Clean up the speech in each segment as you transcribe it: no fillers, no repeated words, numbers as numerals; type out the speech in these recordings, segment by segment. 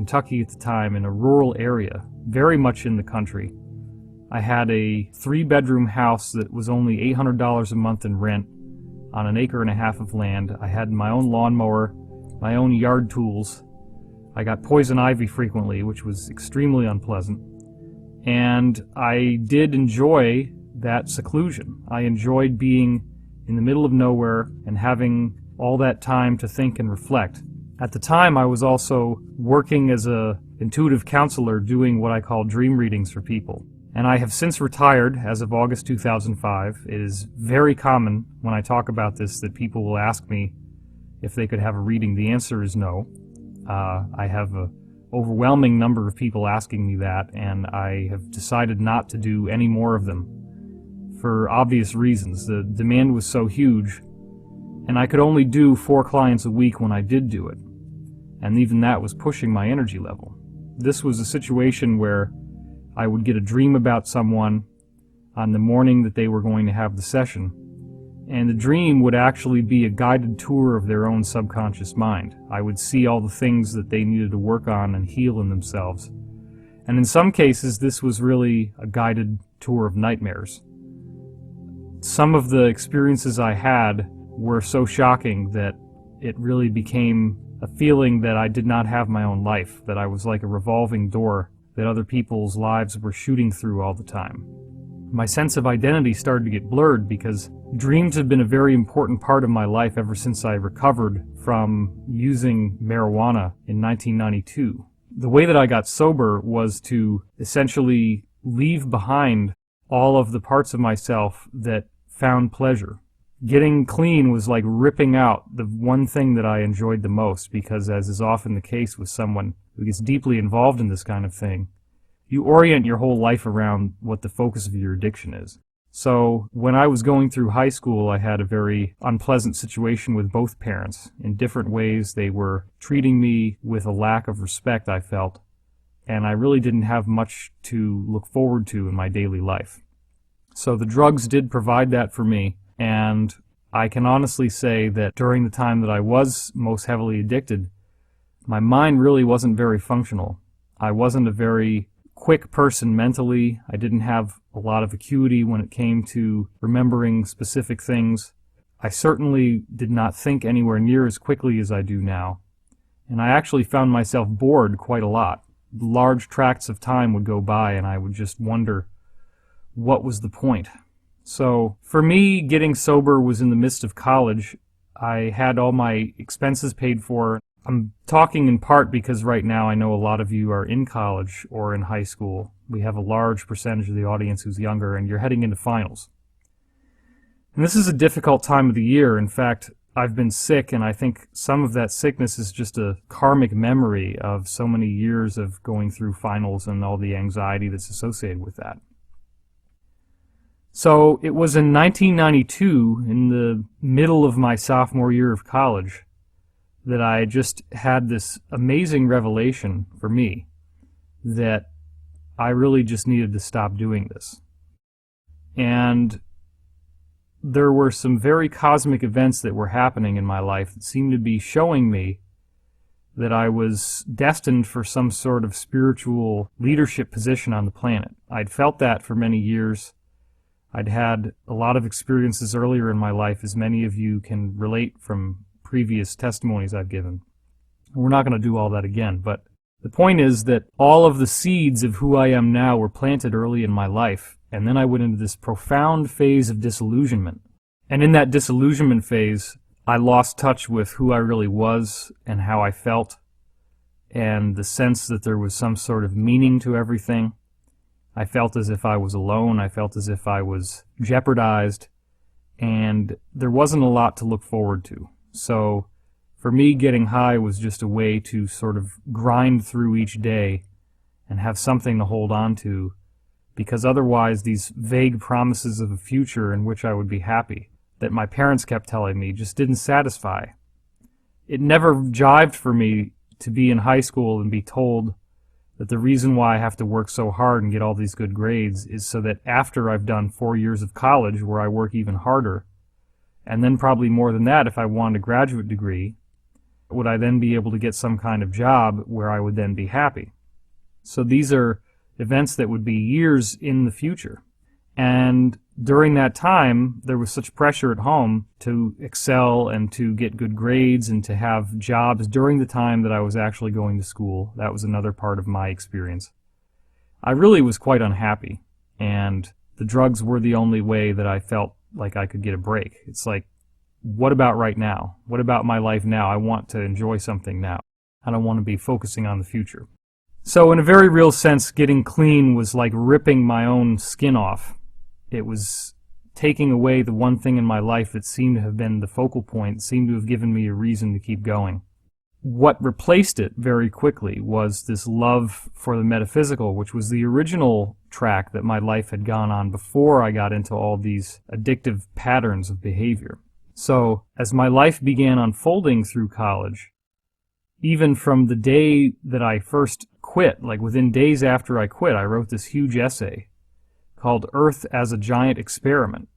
Kentucky at the time, in a rural area, very much in the country. I had a 3-bedroom house that was only $800 a month in rent on an acre and a half of land. I had my own lawnmower, my own yard tools. I got poison ivy frequently, which was extremely unpleasant. And I did enjoy that seclusion. I enjoyed being in the middle of nowhere and having all that time to think and reflect. At the time, I was also working as an intuitive counselor doing what I call dream readings for people. And I have since retired as of August 2005. It is very common when I talk about this that people will ask me if they could have a reading. The answer is no. I have an overwhelming number of people asking me that, and I have decided not to do any more of them for obvious reasons. The demand was so huge, and I could only do 4 clients a week when I did do it, and even that was pushing my energy level. This was a situation where I would get a dream about someone on the morning that they were going to have the session, and the dream would actually be a guided tour of their own subconscious mind. I would see all the things that they needed to work on and heal in themselves. And in some cases, this was really a guided tour of nightmares. Some of the experiences I had were so shocking that it really became a feeling that I did not have my own life, that I was like a revolving door that other people's lives were shooting through all the time. My sense of identity started to get blurred because dreams have been a very important part of my life ever since I recovered from using marijuana in 1992. The way that I got sober was to essentially leave behind all of the parts of myself that found pleasure. Getting clean was like ripping out the one thing that I enjoyed the most, because as is often the case with someone who gets deeply involved in this kind of thing, you orient your whole life around what the focus of your addiction is. So when I was going through high school, I had a very unpleasant situation with both parents. In different ways, they were treating me with a lack of respect, I felt, and I really didn't have much to look forward to in my daily life. So the drugs did provide that for me, and I can honestly say that during the time that I was most heavily addicted, my mind really wasn't very functional. I wasn't a very quick person mentally. I didn't have a lot of acuity when it came to remembering specific things. I certainly did not think anywhere near as quickly as I do now. And I actually found myself bored quite a lot. Large tracts of time would go by and I would just wonder, what was the point? So for me, getting sober was in the midst of college. I had all my expenses paid for. I'm talking in part because right now I know a lot of you are in college or in high school. We have a large percentage of the audience who's younger, and you're heading into finals. And this is a difficult time of the year. In fact, I've been sick, and I think some of that sickness is just a karmic memory of so many years of going through finals and all the anxiety that's associated with that. So it was in 1992, in the middle of my sophomore year of college, that I just had this amazing revelation for me that I really just needed to stop doing this. And there were some very cosmic events that were happening in my life that seemed to be showing me that I was destined for some sort of spiritual leadership position on the planet. I'd felt that for many years. I'd had a lot of experiences earlier in my life, as many of you can relate from previous testimonies I've given. We're not going to do all that again, but the point is that all of the seeds of who I am now were planted early in my life, and then I went into this profound phase of disillusionment. And in that disillusionment phase, I lost touch with who I really was and how I felt, and the sense that there was some sort of meaning to everything. I felt as if I was alone. I felt as if I was jeopardized, and there wasn't a lot to look forward to. So for me, getting high was just a way to sort of grind through each day and have something to hold on to, because otherwise these vague promises of a future in which I would be happy that my parents kept telling me just didn't satisfy. It never jived for me to be in high school and be told that the reason why I have to work so hard and get all these good grades is so that after I've done 4 years of college where I work even harder, and then probably more than that if I wanted a graduate degree, would I then be able to get some kind of job where I would then be happy? So these are events that would be years in the future. And during that time, there was such pressure at home to excel and to get good grades and to have jobs during the time that I was actually going to school. That was another part of my experience. I really was quite unhappy, and the drugs were the only way that I felt like I could get a break. It's like, what about right now? What about my life now? I want to enjoy something now. I don't want to be focusing on the future. So in a very real sense, getting clean was like ripping my own skin off. It was taking away the one thing in my life that seemed to have been the focal point, seemed to have given me a reason to keep going. What replaced it very quickly was this love for the metaphysical, which was the original track that my life had gone on before I got into all these addictive patterns of behavior. So as my life began unfolding through college, even from the day that I first quit, like within days after I quit, I wrote this huge essay called Earth as a Giant Experiment.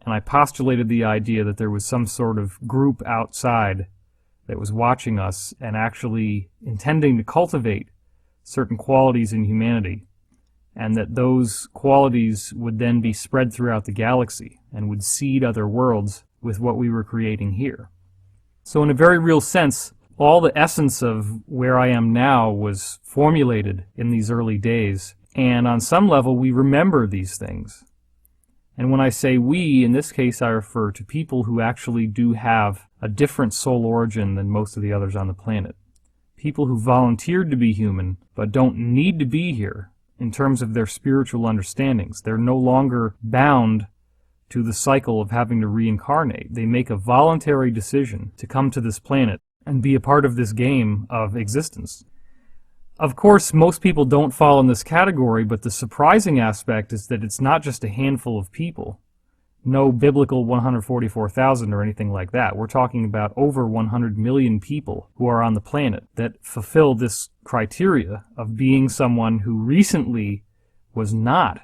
And I postulated the idea that there was some sort of group outside that was watching us and actually intending to cultivate certain qualities in humanity, and that those qualities would then be spread throughout the galaxy and would seed other worlds with what we were creating here. So in a very real sense, all the essence of where I am now was formulated in these early days, and on some level we remember these things. And when I say we, in this case I refer to people who actually do have a different soul origin than most of the others on the planet. People who volunteered to be human, but don't need to be here in terms of their spiritual understandings. They're no longer bound to the cycle of having to reincarnate. They make a voluntary decision to come to this planet and be a part of this game of existence. Of course, most people don't fall in this category, but the surprising aspect is that it's not just a handful of people. No biblical 144,000 or anything like that. We're talking about over 100 million people who are on the planet that fulfill this criteria of being someone who recently was not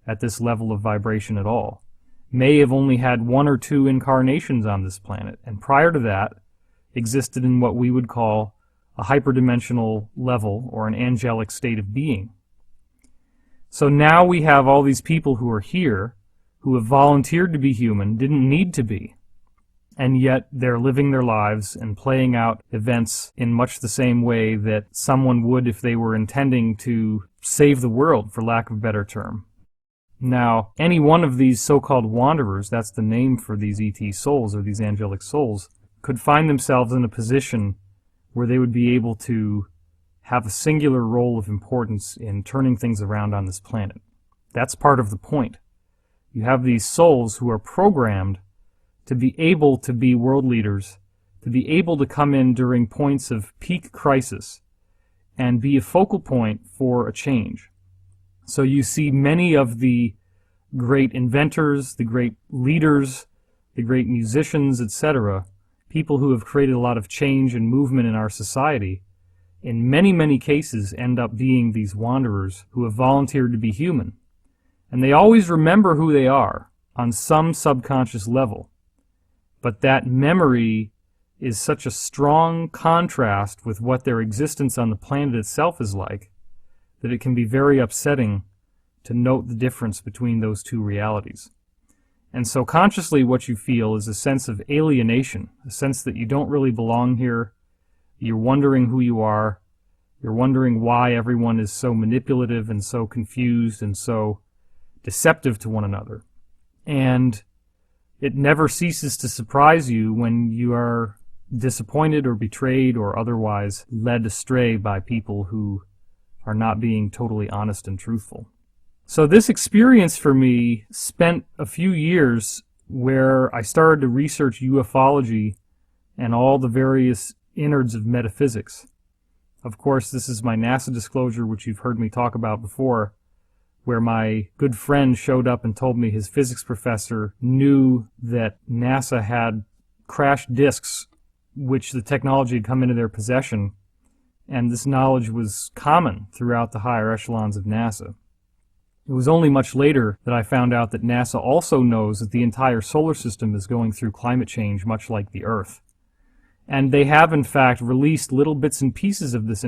at this level of vibration at all. May have only had 1 or 2 incarnations on this planet, and prior to that existed in what we would call a hyperdimensional level or an angelic state of being. So now we have all these people who are here who have volunteered to be human, didn't need to be, and yet they're living their lives and playing out events in much the same way that someone would if they were intending to save the world, for lack of a better term. Now, any one of these so-called wanderers, that's the name for these ET souls or these angelic souls, could find themselves in a position where they would be able to have a singular role of importance in turning things around on this planet. That's part of the point. You have these souls who are programmed to be able to be world leaders, to be able to come in during points of peak crisis and be a focal point for a change. So you see many of the great inventors, the great leaders, the great musicians, etc., people who have created a lot of change and movement in our society, in many, many cases end up being these wanderers who have volunteered to be human. And they always remember who they are on some subconscious level. But that memory is such a strong contrast with what their existence on the planet itself is like that it can be very upsetting to note the difference between those two realities. And so consciously what you feel is a sense of alienation, a sense that you don't really belong here. You're wondering who you are. You're wondering why everyone is so manipulative and so confused and so deceptive to one another. And it never ceases to surprise you when you are disappointed or betrayed or otherwise led astray by people who are not being totally honest and truthful. So this experience for me spent a few years where I started to research ufology and all the various innards of metaphysics. Of course, this is my NASA disclosure, which you've heard me talk about before, where my good friend showed up and told me his physics professor knew that NASA had crashed disks, which the technology had come into their possession, and this knowledge was common throughout the higher echelons of NASA. It was only much later that I found out that NASA also knows that the entire solar system is going through climate change, much like the Earth. And they have, in fact, released little bits and pieces of this